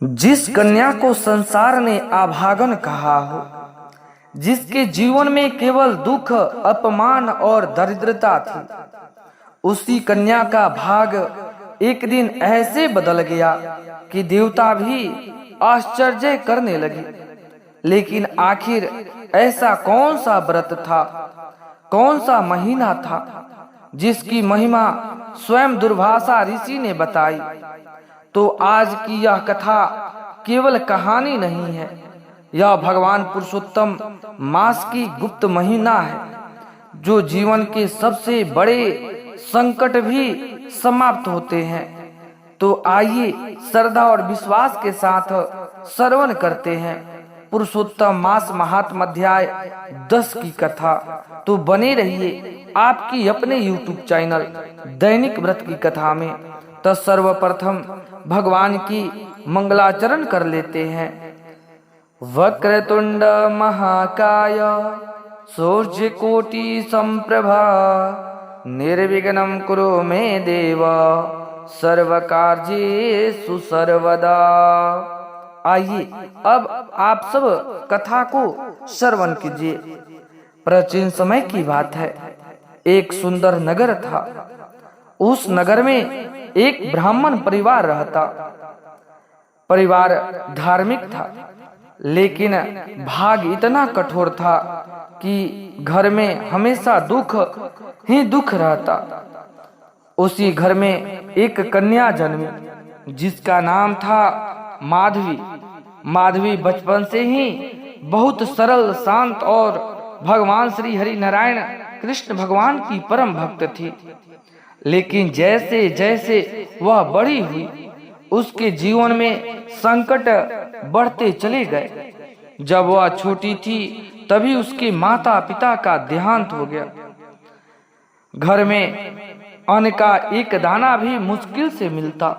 जिस कन्या को संसार ने अभागन कहा हो, जिसके जीवन में केवल दुख, अपमान और दरिद्रता थी, उसी कन्या का भाग एक दिन ऐसे बदल गया कि देवता भी आश्चर्य करने लगे। लेकिन आखिर ऐसा कौन सा व्रत था, कौन सा महीना था जिसकी महिमा स्वयं दुर्वासा ऋषि ने बताई? तो आज की यह कथा केवल कहानी नहीं है, यह भगवान पुरुषोत्तम मास की गुप्त महीना है, जो जीवन के सबसे बड़े संकट भी समाप्त होते हैं। तो आइए श्रद्धा और विश्वास के साथ श्रवण करते हैं पुरुषोत्तम मास महात्म अध्याय 10 की कथा। तो बने रहिए आपकी अपने YouTube चैनल दैनिक व्रत की कथा में। तो सर्वप्रथम भगवान की मंगलाचरण कर लेते हैं। वक्रतुंड महाकाय सूर्यकोटि संप्रभा निर्विघ्नं कुरु मे देव सर्वकार्येषु सर्वदा। आइए अब आप सब कथा को श्रवण कीजिए। प्राचीन समय की बात है, एक सुंदर नगर था। उस नगर में एक ब्राह्मण परिवार रहता। परिवार धार्मिक था, लेकिन भाग इतना कठोर था कि घर में हमेशा दुख ही दुख रहता। उसी घर में एक कन्या जन्मी जिसका नाम था माधवी। माधवी बचपन से ही बहुत सरल, शांत और भगवान श्री हरि नारायण कृष्ण भगवान की परम भक्त थी। लेकिन जैसे जैसे वह बड़ी हुई, उसके जीवन में संकट बढ़ते चले गए। जब वह छोटी थी तभी उसके माता पिता का देहांत हो गया। घर में अन्न का एक दाना भी मुश्किल से मिलता।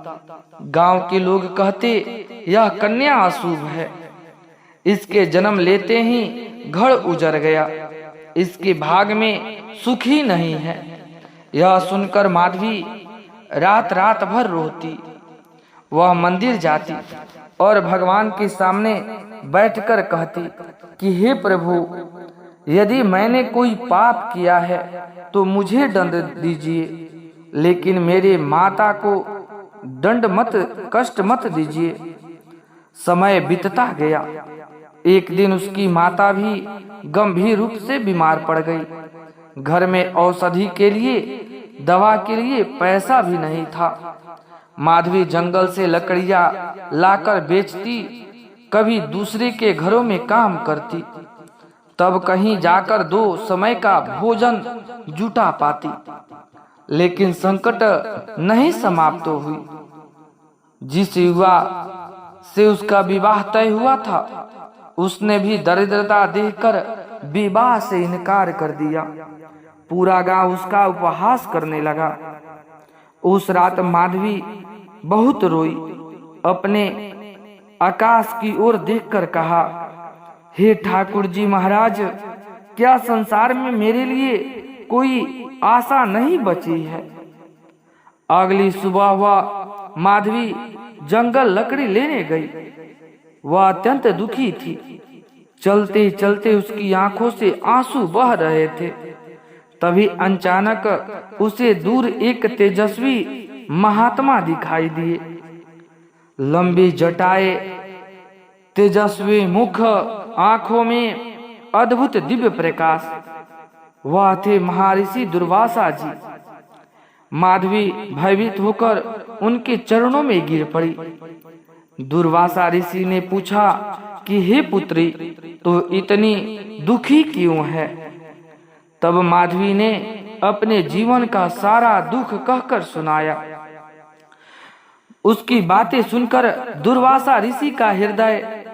गांव के लोग कहते, यह कन्या अशुभ है, इसके जन्म लेते ही घर उजड़ गया, इसके भाग में सुख ही नहीं है। यह सुनकर माधवी रात रात भर रोती। वह मंदिर जाती और भगवान के सामने बैठकर कहती कि हे प्रभु, यदि मैंने कोई पाप किया है तो मुझे दंड दीजिए, लेकिन मेरे माता को दंड मत, कष्ट मत दीजिए। समय बीतता गया। एक दिन उसकी माता भी गंभीर रूप से बीमार पड़ गई। घर में औषधि के लिए, दवा के लिए पैसा भी नहीं था। माधवी जंगल से लकड़ियां लाकर बेचती, कभी दूसरे के घरों में काम करती, तब कहीं जाकर 2 समय का भोजन जुटा पाती। लेकिन संकट नहीं समाप्त हुई। जिस युवा से उसका विवाह तय हुआ था, उसने भी दरिद्रता देखकर विवाह से इनकार कर दिया। पूरा गांव उसका उपहास करने लगा। उस रात माधवी बहुत रोई। अपने आकाश की ओर देखकर कहा, हे ठाकुर जी महाराज, क्या संसार में मेरे लिए कोई आशा नहीं बची है? अगली सुबह वह माधवी जंगल लकड़ी लेने गई। वह अत्यंत दुखी थी। चलते चलते उसकी आंखों से आंसू बह रहे थे। तभी अचानक उसे दूर एक तेजस्वी महात्मा दिखाई दिए। लंबी जटाएं, तेजस्वी मुख, आंखों में अद्भुत दिव्य प्रकाश। वह थे महर्षि दुर्वासा जी। माधवी भयभीत होकर उनके चरणों में गिर पड़ी। दुर्वासा ऋषि ने पूछा कि हे पुत्री, तो इतनी दुखी क्यों है? तब माधवी ने अपने जीवन का सारा दुख कहकर सुनाया। उसकी बातें सुनकर दुर्वासा ऋषि का हृदय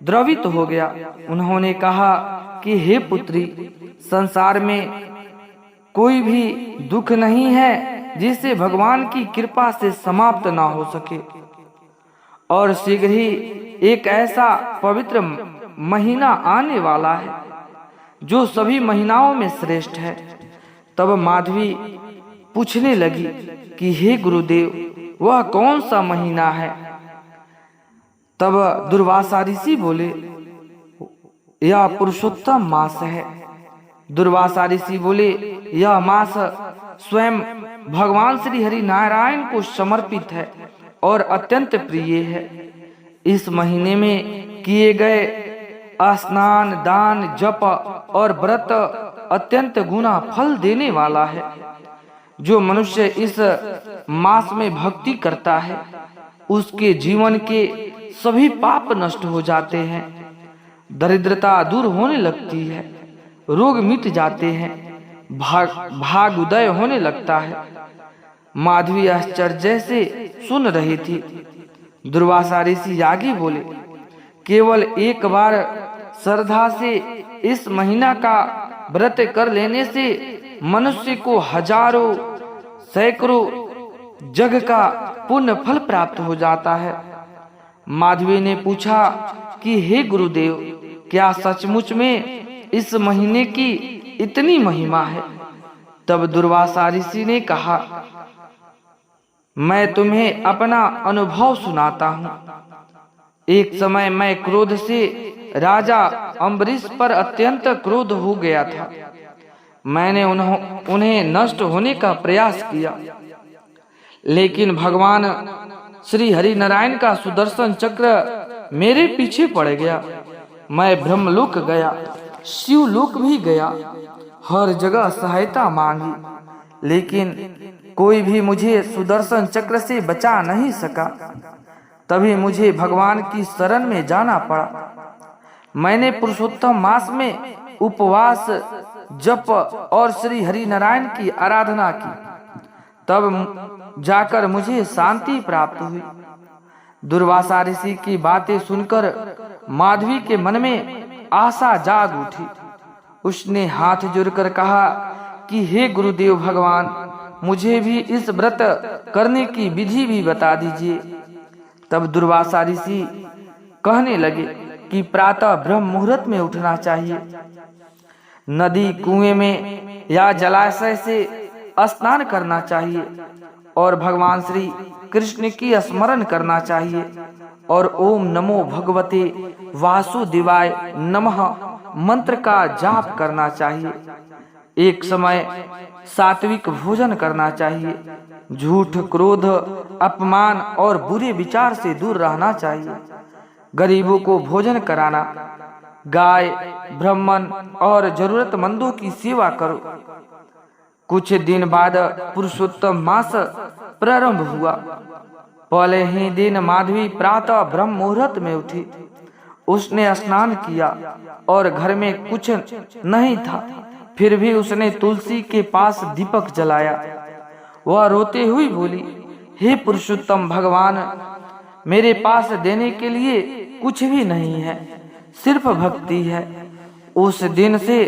द्रवित हो गया। उन्होंने कहा कि हे पुत्री, संसार में कोई भी दुख नहीं है जिसे भगवान की कृपा से समाप्त ना हो सके, और शीघ्र ही एक ऐसा पवित्र महीना आने वाला है जो सभी महीनाओं में श्रेष्ठ है। तब माधवी पूछने लगी कि हे गुरुदेव, वह कौन सा महीना है? तब दुर्वासा ऋषि बोले, यह पुरुषोत्तम मास है। दुर्वासा ऋषि बोले, यह मास स्वयं भगवान श्री हरि नारायण को समर्पित है और अत्यंत प्रिय है। इस महीने में किए गए स्नान, दान, जप और व्रत अत्यंत गुना फल देने वाला है। जो मनुष्य इस मास में भक्ति करता है उसके जीवन के सभी पाप नष्ट हो जाते हैं, दरिद्रता दूर होने लगती है, रोग मिट जाते हैं, भाग उदय होने लगता है। माधवी आश्चर्य से सुन रही थी। दुर्वासा ऋषि आगे बोले, केवल एक बार श्रद्धा से इस महीना का व्रत कर लेने से मनुष्य को हजारों सैकड़ों जग का पुण्य फल प्राप्त हो जाता है। माधवी ने पूछा कि हे गुरुदेव, क्या सचमुच में इस महीने की इतनी महिमा है? तब दुर्वासा ऋषि ने कहा, मैं तुम्हें अपना अनुभव सुनाता हूँ। एक समय मैं क्रोध से राजा अम्बरीश पर अत्यंत क्रोध हो गया था। मैंने उन्हें नष्ट होने का प्रयास किया, लेकिन भगवान श्री हरि नारायण का सुदर्शन चक्र मेरे पीछे पड़ गया। मैं ब्रह्मलोक गया, शिवलोक भी गया, हर जगह सहायता मांगी, लेकिन कोई भी मुझे सुदर्शन चक्र से बचा नहीं सका। तभी मुझे भगवान की शरण में जाना पड़ा। मैंने पुरुषोत्तम मास में उपवास, जप और श्री हरि नारायण की आराधना की, तब जाकर मुझे शांति प्राप्त हुई। दुर्वासा ऋषि की बातें सुनकर माधवी के मन में आशा जाग उठी। उसने हाथ जोड़कर कहा कि हे गुरुदेव भगवान, मुझे भी इस व्रत करने की विधि भी बता दीजिए। तब दुर्वासा ऋषि कहने लगे कि प्रातः ब्रह्म मुहूर्त में उठना चाहिए, नदी, कुएं में या जलाशय से स्नान करना चाहिए और भगवान श्री कृष्ण की स्मरण करना चाहिए और ओम नमो भगवते वासुदेवाय नमः मंत्र का जाप करना चाहिए। एक समय सात्विक भोजन करना चाहिए। झूठ, क्रोध, अपमान और बुरे विचार से दूर रहना चाहिए। गरीबों को भोजन कराना, गाय, ब्राह्मण और जरूरतमंदों की सेवा करो। कुछ दिन बाद पुरुषोत्तम मास प्रारंभ हुआ। पहले ही दिन माधवी प्रातः ब्रह्म मुहूर्त में उठी। उसने स्नान किया और घर में कुछ नहीं था, फिर भी उसने तुलसी के पास दीपक जलाया। वह रोते हुए बोली, हे पुरुषोत्तम भगवान, मेरे पास देने के लिए कुछ भी नहीं है, सिर्फ भक्ति है। उस दिन से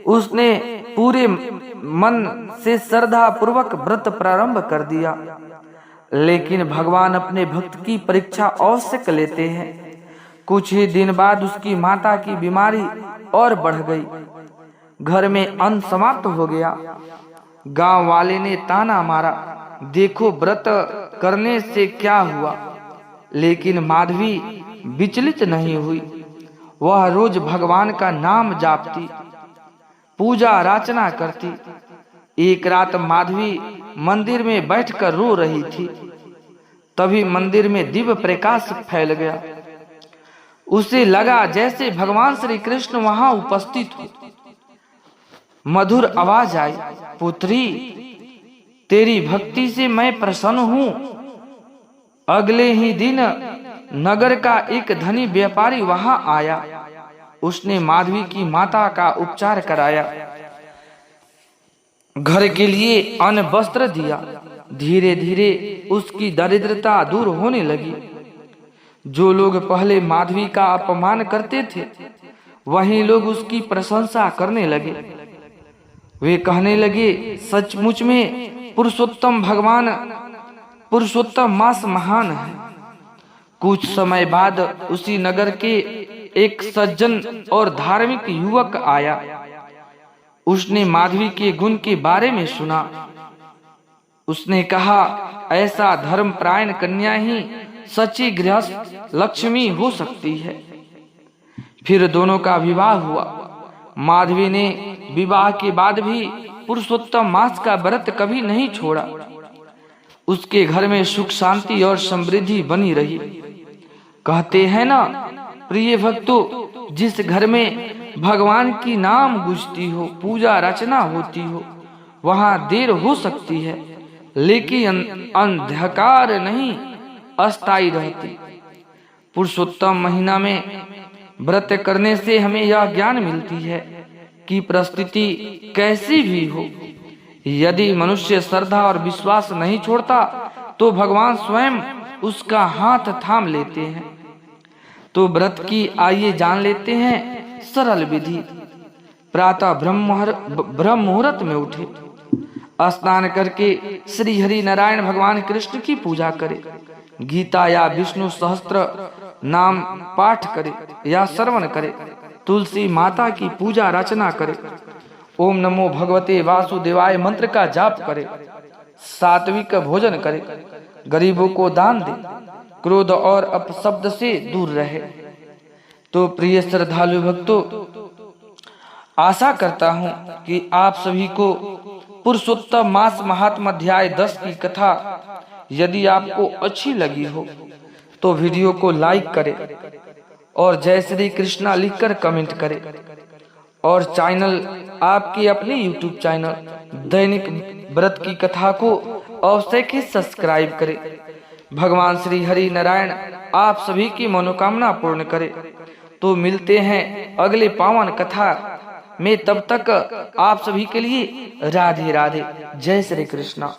उसने पूरे मन से श्रद्धा पूर्वक व्रत प्रारंभ कर दिया। लेकिन भगवान अपने भक्त की परीक्षा अवश्य लेते हैं। कुछ ही दिन बाद उसकी माता की बीमारी और बढ़ गई। घर में अन्न समाप्त हो गया। गांव वाले ने ताना मारा, देखो व्रत करने से क्या हुआ। लेकिन माधवी विचलित नहीं हुई। वह रोज भगवान का नाम जापती, पूजा अर्चना करती। एक रात माधवी मंदिर में बैठकर रो रही थी। तभी मंदिर में दिव्य प्रकाश फैल गया। उसे लगा जैसे भगवान श्री कृष्ण वहां उपस्थित हो। मधुर आवाज आई, पुत्री, तेरी भक्ति से मैं प्रसन्न हूँ। अगले ही दिन नगर का एक धनी व्यापारी वहां आया। उसने माधवी की माता का उपचार कराया, घर के लिए अन्न वस्त्र दिया। धीरे धीरे उसकी दरिद्रता दूर होने लगी। जो लोग पहले माधवी का अपमान करते थे, वही लोग उसकी प्रशंसा करने लगे। वे कहने लगे, सचमुच में पुरुषोत्तम मास महान है। कुछ समय बाद उसी नगर के एक सज्जन और धार्मिक युवक आया। उसने माधवी के गुण के बारे में सुना। उसने कहा, ऐसा धर्मपरायण कन्या ही सच्ची गृहस्थ लक्ष्मी हो सकती है। फिर दोनों का विवाह हुआ। माधवी ने विवाह के बाद भी पुरुषोत्तम मास का व्रत कभी नहीं छोड़ा। उसके घर में सुख शांति और समृद्धि बनी रही। कहते हैं ना प्रिय भक्तों, जिस घर में भगवान की नाम गूंजती हो, पूजा अर्चना होती हो, वहां देर हो सकती है लेकिन अंधकार नहीं अस्थायी रहती। पुरुषोत्तम महीना में व्रत करने से हमें यह ज्ञान मिलती है कि परिस्थिति कैसी भी हो, यदि मनुष्य श्रद्धा और विश्वास नहीं छोड़ता तो भगवान स्वयं उसका हाथ थाम लेते हैं। तो व्रत की आइए जान लेते हैं सरल विधि। प्रातः ब्रह्म मुहूर्त में उठे, स्नान करके श्री हरि नारायण भगवान कृष्ण की पूजा करे, गीता या विष्णु सहस्त्र नाम पाठ करे या श्रवण करे, तुलसी माता की पूजा रचना करे, ओम नमो भगवते वासुदेवाय मंत्र का जाप करे, सात्विक भोजन करे, गरीबों को दान दे, क्रोध और अपशब्द से दूर रहे। तो प्रिय श्रद्धालु भक्तों, आशा करता हूँ कि आप सभी को पुरुषोत्तम मास महात्म अध्याय 10 की कथा यदि आपको अच्छी लगी हो तो वीडियो को लाइक करें और जय श्री कृष्णा लिखकर कमेंट करें, और चैनल आपके अपने YouTube चैनल दैनिक व्रत की कथा को अवश्य ही सब्सक्राइब करें। भगवान श्री हरि नारायण आप सभी की मनोकामना पूर्ण करे। तो मिलते हैं अगले पावन कथा में, तब तक आप सभी के लिए राधे राधे, जय श्री कृष्णा।